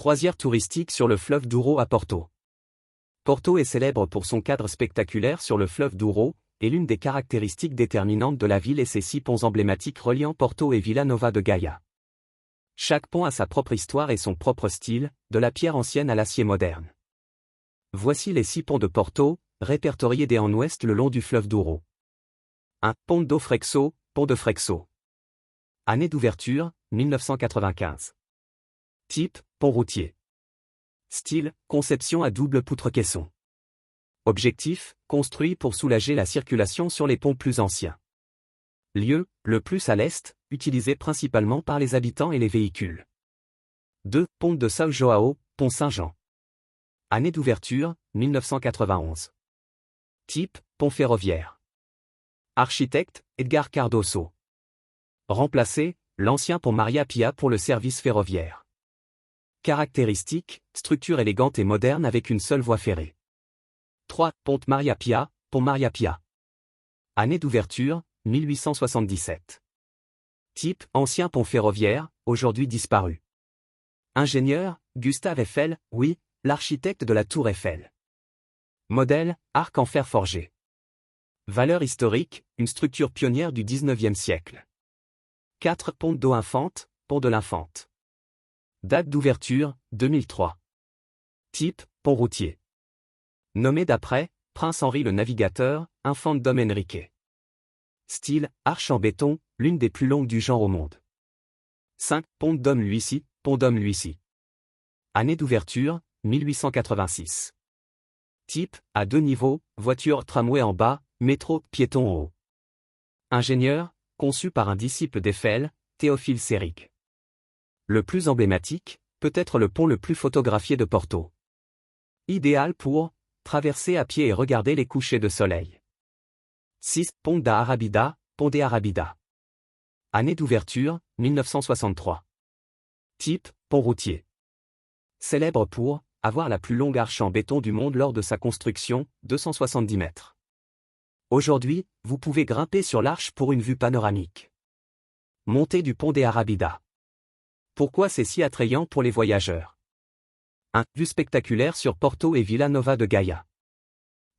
Croisière touristique sur le fleuve Douro à Porto. Porto est célèbre pour son cadre spectaculaire sur le fleuve Douro, et l'une des caractéristiques déterminantes de la ville est ses 6 ponts emblématiques reliant Porto et Vila Nova de Gaia. Chaque pont a sa propre histoire et son propre style, de la pierre ancienne à l'acier moderne. Voici les 6 ponts de Porto, répertoriés d'est en ouest le long du fleuve Douro. 1. Pont do Freixo, pont de Freixo. Année d'ouverture, 1995. Type, pont routier. Style, conception à double poutre-caisson. Objectif, construit pour soulager la circulation sur les ponts plus anciens. Lieu, le plus à l'est, utilisé principalement par les habitants et les véhicules. 2. Pont de São João, pont Saint-Jean. Année d'ouverture, 1991. Type, pont ferroviaire. Architecte, Edgar Cardoso. Remplacé, l'ancien pont Maria Pia pour le service ferroviaire. Caractéristiques, structure élégante et moderne avec une seule voie ferrée. 3. Pont Maria Pia, pont Maria Pia. Année d'ouverture, 1877. Type, ancien pont ferroviaire, aujourd'hui disparu. Ingénieur, Gustave Eiffel, oui, l'architecte de la tour Eiffel. Modèle, arc en fer forgé. Valeur historique, une structure pionnière du XIXe siècle. 4. Pont d'eau Infante, pont de l'Infante. Date d'ouverture, 2003. Type, pont routier. Nommé d'après, Prince Henri le Navigateur, Infante Dom Henrique. Style, arche en béton, l'une des plus longues du genre au monde. 5. Pont Dom Luisi, pont Dom Luisi. Année d'ouverture, 1886. Type, à 2 niveaux, voiture tramway en bas, métro piéton en haut. Ingénieur, conçu par un disciple d'Eiffel, Théophile Seyrig. Le plus emblématique, peut-être le pont le plus photographié de Porto. Idéal pour traverser à pied et regarder les couchers de soleil. 6. Pont da Arabida, pont de Arabida. Année d'ouverture, 1963. Type, pont routier. Célèbre pour avoir la plus longue arche en béton du monde lors de sa construction, 270 mètres. Aujourd'hui, vous pouvez grimper sur l'arche pour une vue panoramique. Montée du pont de Arabida. Pourquoi c'est si attrayant pour les voyageurs? 1. Vue spectaculaire sur Porto et Vila Nova de Gaia.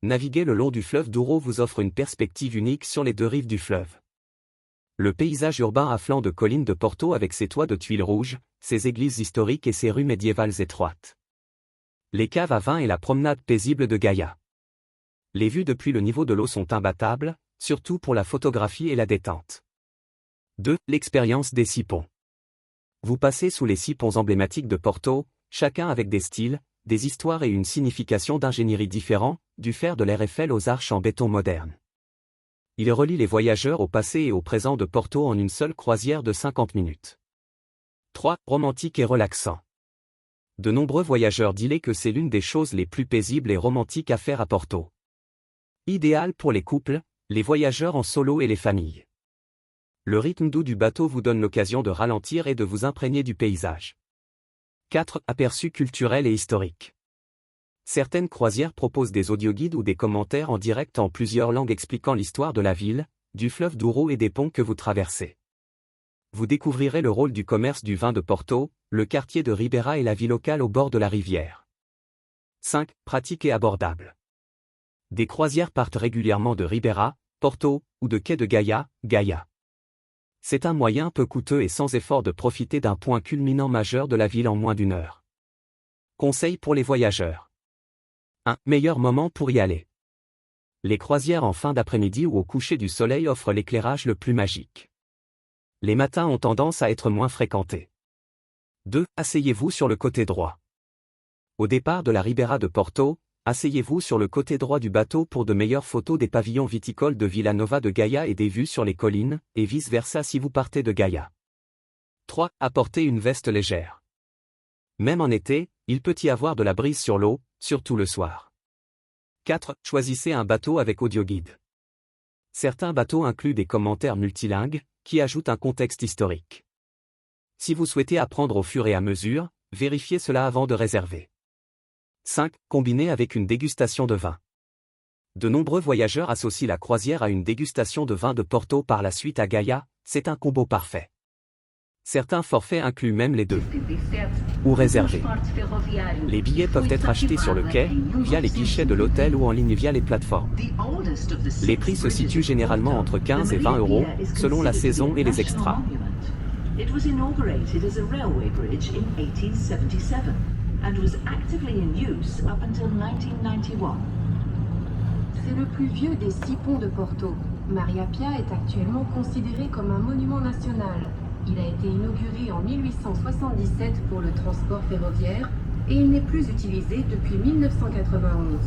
Naviguer le long du fleuve Douro vous offre une perspective unique sur les 2 rives du fleuve. Le paysage urbain à flanc de collines de Porto avec ses toits de tuiles rouges, ses églises historiques et ses rues médiévales étroites. Les caves à vin et la promenade paisible de Gaia. Les vues depuis le niveau de l'eau sont imbattables, surtout pour la photographie et la détente. 2. L'expérience des 6 ponts. Vous passez sous les 6 ponts emblématiques de Porto, chacun avec des styles, des histoires et une signification d'ingénierie différents, du fer de l'ère Eiffel aux arches en béton moderne. Il relie les voyageurs au passé et au présent de Porto en une seule croisière de 50 minutes. 3. Romantique et relaxant. De nombreux voyageurs disaient que c'est l'une des choses les plus paisibles et romantiques à faire à Porto. Idéal pour les couples, les voyageurs en solo et les familles. Le rythme doux du bateau vous donne l'occasion de ralentir et de vous imprégner du paysage. 4. Aperçus culturels et historiques. Certaines croisières proposent des audioguides ou des commentaires en direct en plusieurs langues expliquant l'histoire de la ville, du fleuve Douro et des ponts que vous traversez. Vous découvrirez le rôle du commerce du vin de Porto, le quartier de Ribeira et la vie locale au bord de la rivière. 5. Pratique et abordable. Des croisières partent régulièrement de Ribeira, Porto, ou de quai de Gaia, Gaia. C'est un moyen peu coûteux et sans effort de profiter d'un point culminant majeur de la ville en moins d'1 heure. Conseils pour les voyageurs. 1. Meilleur moment pour y aller. Les croisières en fin d'après-midi ou au coucher du soleil offrent l'éclairage le plus magique. Les matins ont tendance à être moins fréquentés. 2. Asseyez-vous sur le côté droit. Au départ de la Ribeira de Porto, asseyez-vous sur le côté droit du bateau pour de meilleures photos des pavillons viticoles de Vila Nova de Gaia et des vues sur les collines, et vice-versa si vous partez de Gaia. 3. Apportez une veste légère. Même en été, il peut y avoir de la brise sur l'eau, surtout le soir. 4. Choisissez un bateau avec audioguide. Certains bateaux incluent des commentaires multilingues, qui ajoutent un contexte historique. Si vous souhaitez apprendre au fur et à mesure, vérifiez cela avant de réserver. 5. Combiner avec une dégustation de vin. De nombreux voyageurs associent la croisière à une dégustation de vin de Porto par la suite à Gaia, c'est un combo parfait. Certains forfaits incluent même les deux. ou réservé. Les billets peuvent être achetés sur le quai, via les guichets de l'hôtel ou en ligne via les plateformes. Les prix se situent généralement entre 15 et 20 euros, selon la saison et les extras. It was inaugurated as a railway bridge in 1877 and was actively in use up until 1991. C'est le plus vieux des 6 ponts de Porto. Maria Pia est actuellement considéré comme un monument national. Il a été inauguré en 1877 pour le transport ferroviaire et il n'est plus utilisé depuis 1991.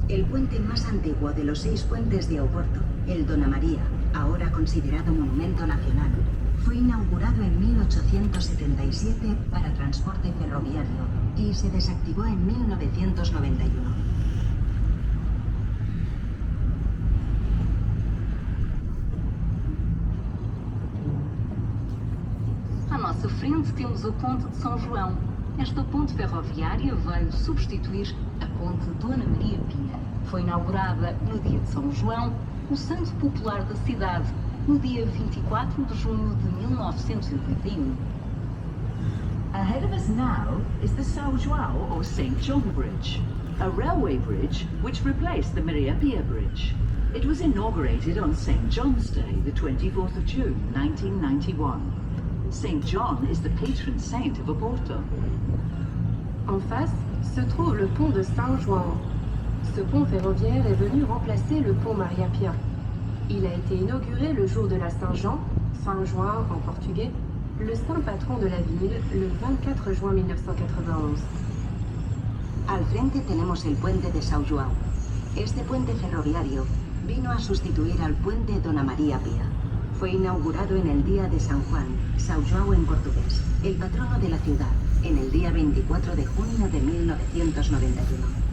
El puente más antiguo de los 6 puentes de Oporto, el Dona María, ahora considerado monumento nacional, fue inaugurado en 1877 para transporte ferroviario y se desactivó en 1991. À nossa frente temos a ponte de São João. Esta ponte ferroviária veio substituir a ponte Dona Maria Pia. Foi inaugurada no dia de São João, o santo popular da cidade, no dia 24 de junho de 1981. Ahead of us now is the São João or St. John Bridge, a railway bridge which replaced the Maria Pia Bridge. It was inaugurated on St. John's Day, the 24th of June, 1991. St. John is the patron saint of Oporto. En face se trouve le pont de São João. Ce pont ferroviaire est venu remplacer le pont Maria Pia. Il a été inauguré le jour de la Saint-Jean, São João en portugais, le saint patron de la ville, le 24 juin 1991. Al frente tenemos el puente de São João. Este puente ferroviario vino a sustituir al puente Dona Maria Pia. Fue inaugurado en el día de San Juan, São João en portugués, el patrono de la ciudad, en el día 24 de junio de 1991.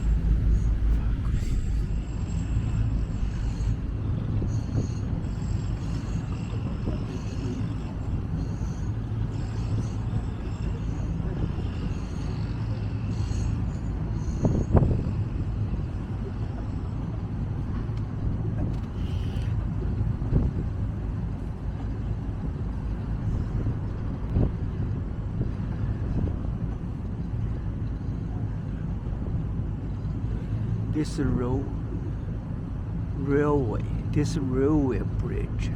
This railway bridge,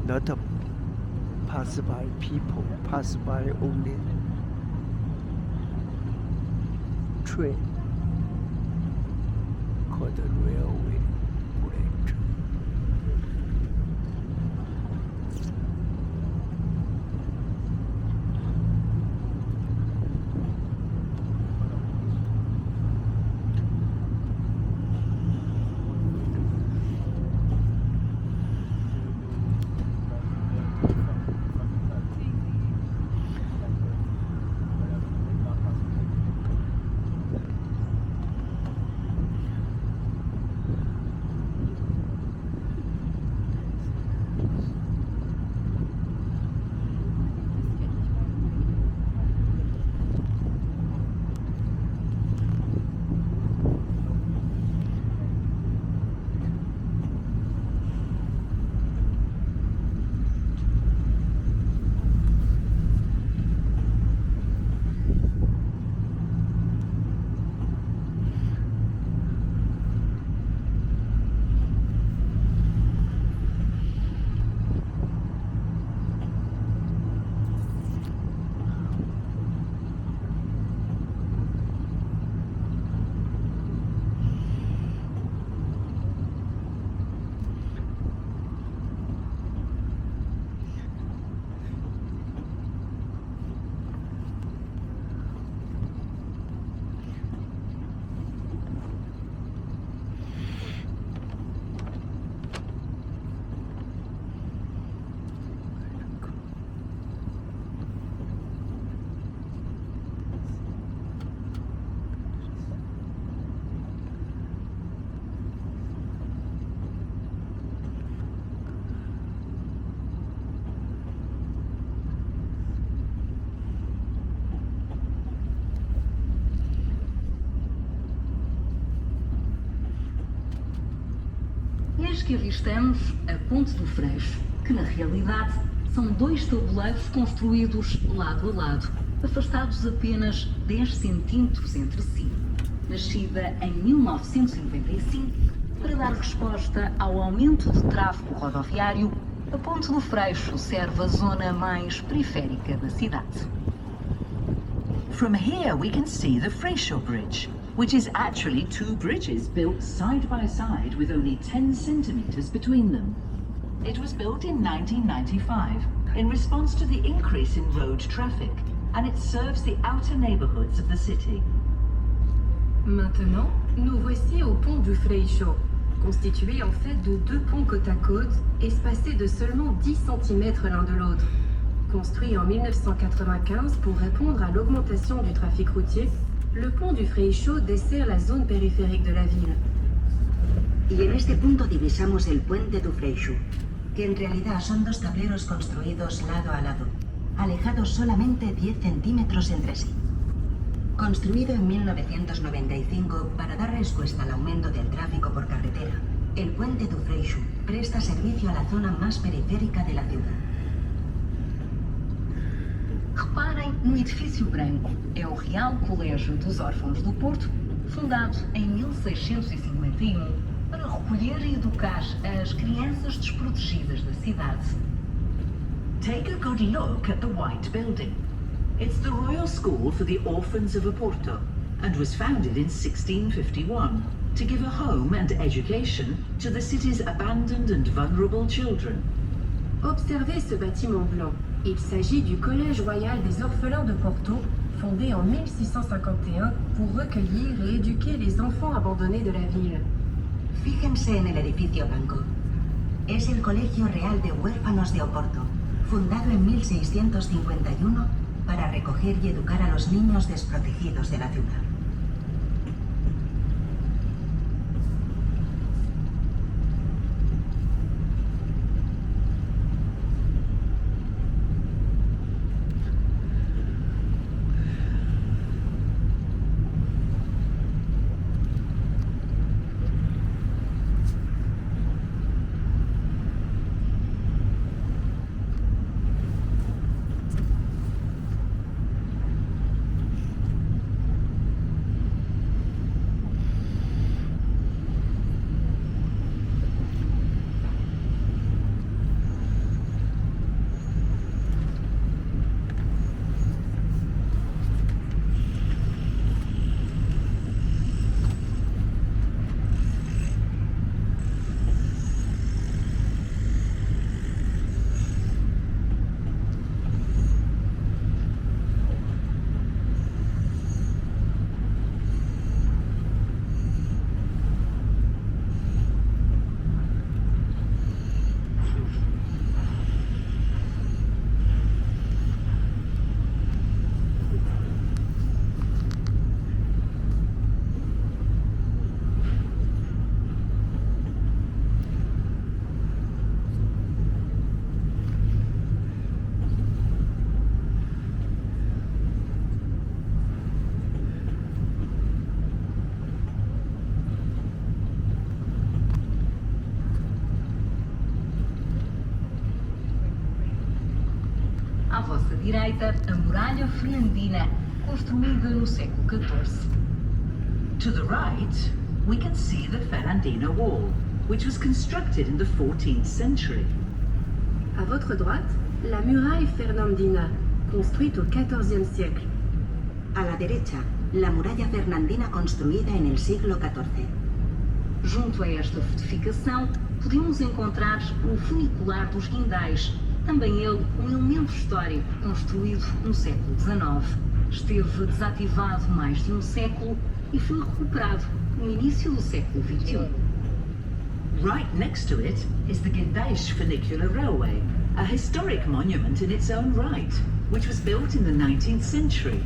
not pass by people, pass by only train, called the railway bridge. Eis que avistamos a Ponte do Freixo, que na realidade São 2 tabuleiros construídos lado a lado, afastados apenas 10 centímetros entre si. Nascida em 1995, para dar resposta ao aumento de tráfego rodoviário, a Ponte do Freixo serve a zona mais periférica da cidade. From here we can see the Freixo Bridge, which is actually 2 bridges built side by side with only 10 centimeters between them. It was built in 1995 in response to the increase in road traffic, and it serves the outer neighborhoods of the city. Maintenant, nous voici au pont du Freixo, constitué en fait de 2 ponts côte à côte, espacés de seulement 10 cm l'un de l'autre. Construit en 1995 pour répondre à l'augmentation du trafic routier, le pont du Freixo dessert la zone périphérique de la ville. Y en este punto divisamos el puente du Freixo, que en realidad son 2 tableros construidos lado a lado, alejados solamente 10 centímetros entre sí. Construido en 1995 para dar respuesta al aumento del tráfico por carretera, el puente du Freixo presta servicio a la zona más periférica de la ciudad. Reparem no edifício branco. É o Real Colégio dos Órfãos do Porto, fundado em 1651 para recolher e educar as crianças desprotegidas da cidade. Take a good look at the white building. It's the Royal School for the Orphans of Oporto and was founded in 1651 to give a home and education to the city's abandoned and vulnerable children. Observez ce bâtiment blanc. Il s'agit du Collège royal des orphelins de Porto, fondé en 1651 pour recueillir et éduquer les enfants abandonnés de la ville. Fíjense en el edificio blanco. Es el Colegio Real de Huérfanos de Oporto, fundado en 1651 para recoger y educar a los niños desprotegidos de la ciudad. À vossa direita, a muralha fernandina, construída no século XIV. To the right, we can see the Fernandina Wall, which was constructed in the 14th century. À votre droite, la muraille fernandina, construite au XIVe siècle. A la derecha, la muralla fernandina construida en el siglo XIV. Junto a esta fortificação, podemos encontrar o funicular dos Guindais, também ele um elemento histórico construído no século XIX. Esteve desativado mais de um século e foi recuperado no início do século XXI. Right next to it is the Guindais Funicular Railway, a historic monument in its own right, which was built in the 19th century.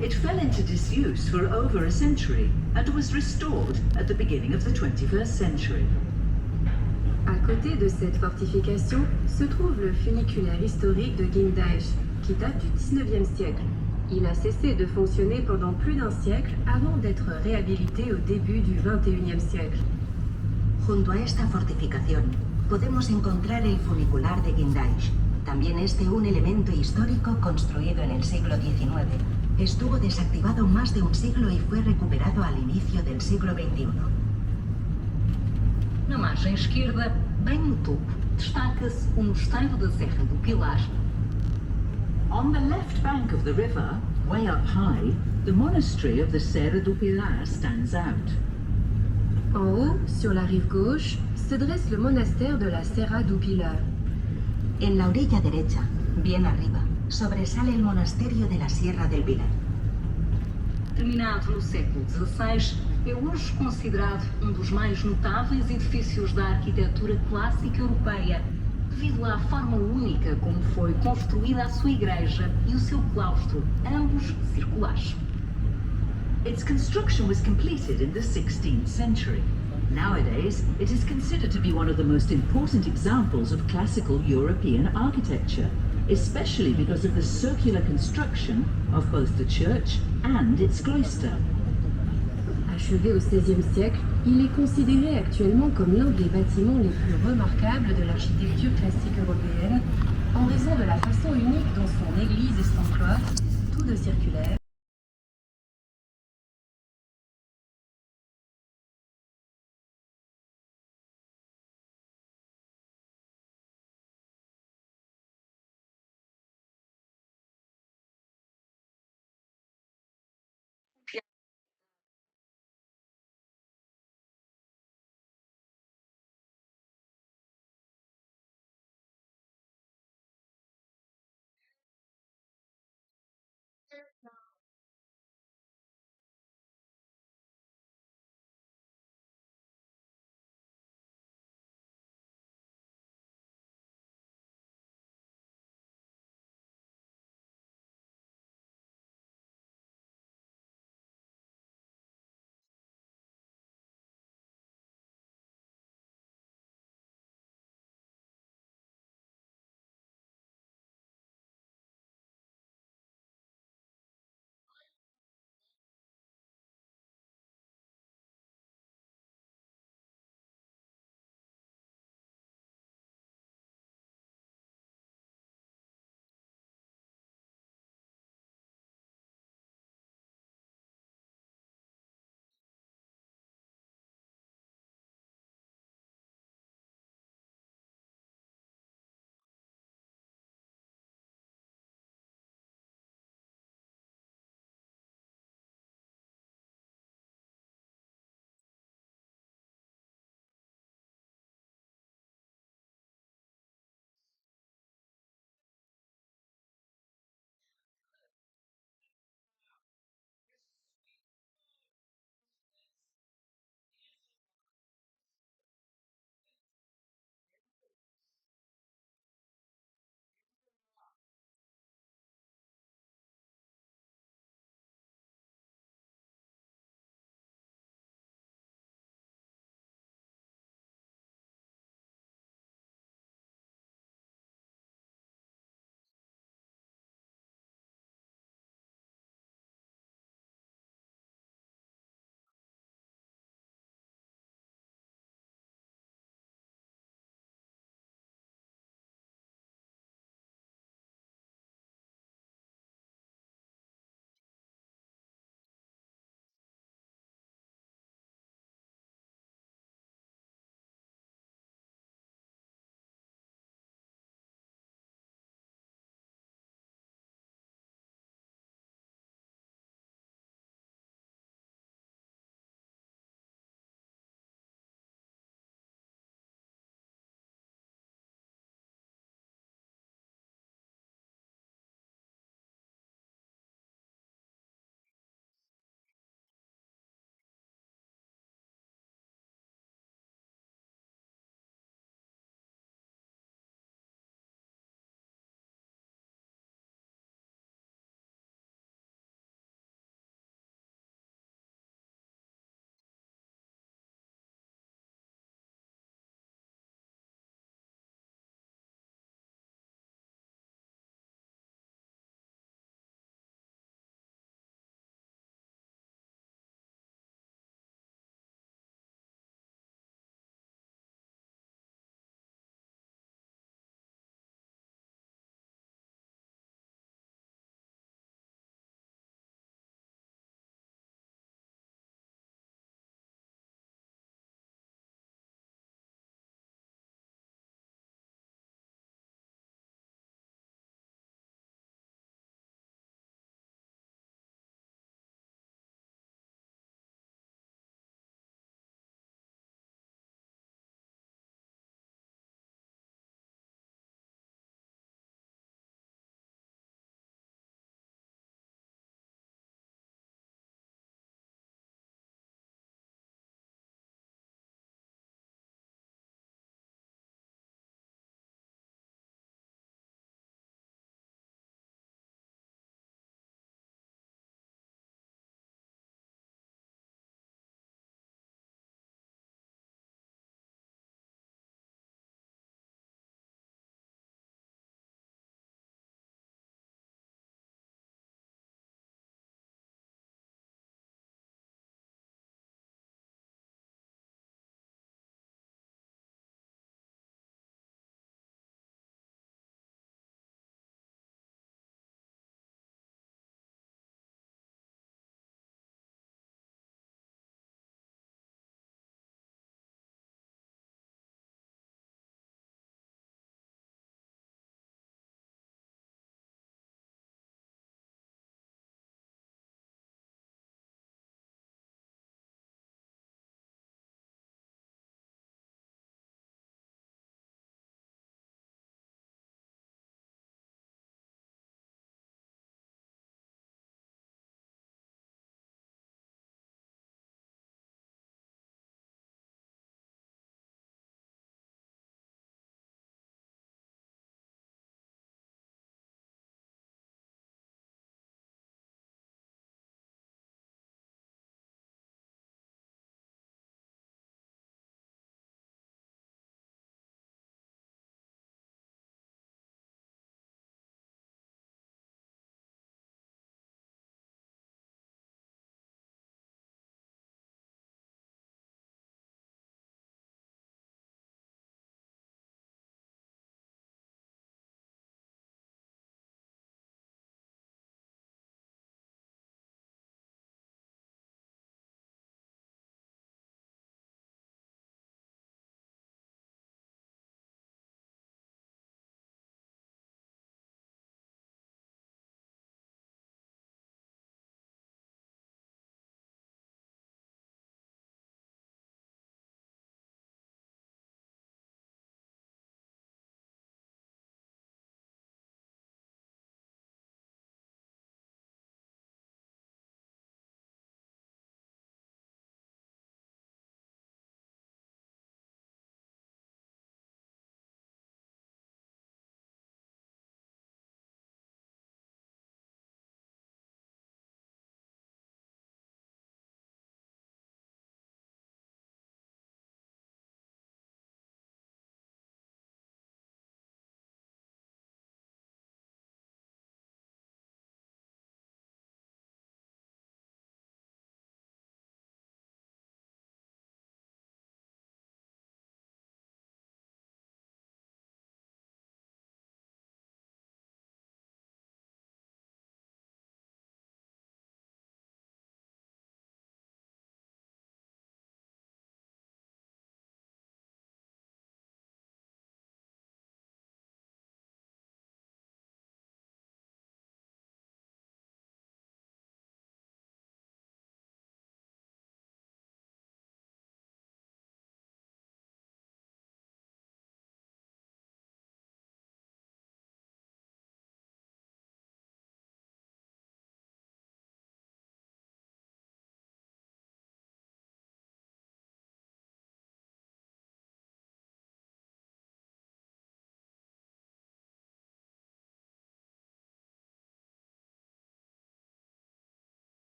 It fell into disuse for over a century and was restored at the beginning of the 21st century. À côté de cette fortification se trouve le funiculaire historique de Guindaix, qui date du 19e siècle. Il a cessé de fonctionner pendant plus d'un siècle avant d'être réhabilité au début du 21e siècle. Junto a esta fortificación podemos encontrar el funicular de Guindaix, También un elemento histórico construido en el siglo XIX. Estuvo desactivado más de un siglo y fue recuperado al inicio del siglo XXI. Na margem esquerda, bem no topo, destaca-se o mosteiro da Serra do Pilar. On the left bank of the river, way up high, the monastery of the Serra do Pilar stands out. En haut, sur la rive gauche, se dresse le monastère de la Serra do Pilar. En la orilla derecha, bien arriba, sobresale el monasterio de la Sierra del Pilar. Terminado no século XVI, é hoje considerado um dos mais notáveis edifícios da arquitetura clássica europeia, devido à forma única como foi construída a sua igreja e o seu claustro, ambos circulares. Its construction was completed in the 16th century. Nowadays, it is considered to be one of the most important examples of classical European architecture, especially because of the circular construction of both the church and its cloister. Achevé au XVIe siècle, il est considéré actuellement comme l'un des bâtiments les plus remarquables de l'architecture classique européenne, en raison de la façon unique dont son église et son cloître, tous deux circulaires,